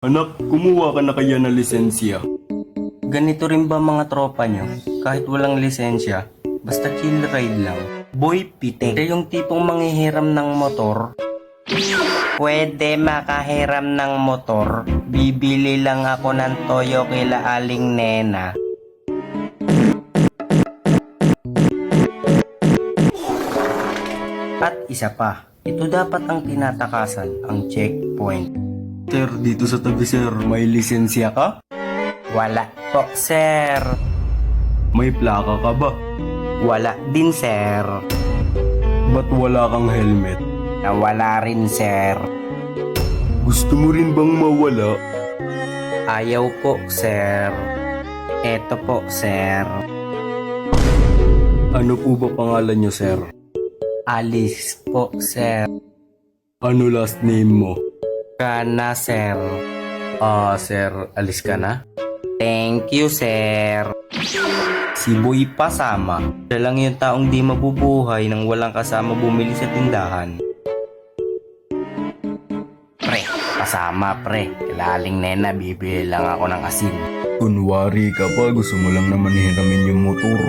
Anak, kumuha ka na kaya ng lisensya? Ganito rin ba mga tropa nyo? Kahit walang lisensya, basta chill ride lang. Boy pitik. Siya yung tipong manghihiram ng motor. Pwede makahiram ng motor. Bibili lang ako ng toyo kila Aling Nena. At isa pa, ito dapat ang tinatakasan, ang checkpoint. Sir, dito sa tabi sir, may lisensya ka? Wala po, sir. May plaka ka ba? Wala din, sir. Ba't wala kang helmet? Nawala rin, sir. Gusto mo rin bang mawala? Ayaw po, sir. Eto po, sir. Ano po ba pangalan niyo sir? Alice po, sir. Ano last name mo? Kana, sir. Sir, alis ka na? Thank you, sir. Si Boy pasama. Siya lang yung taong di mabubuhay nang walang kasama bumili sa tindahan. Pre, pasama pre. Kilaling Nena, bibili lang ako ng asin. Kunwari ka pa, gusto mo lang naman hiramin yung motor.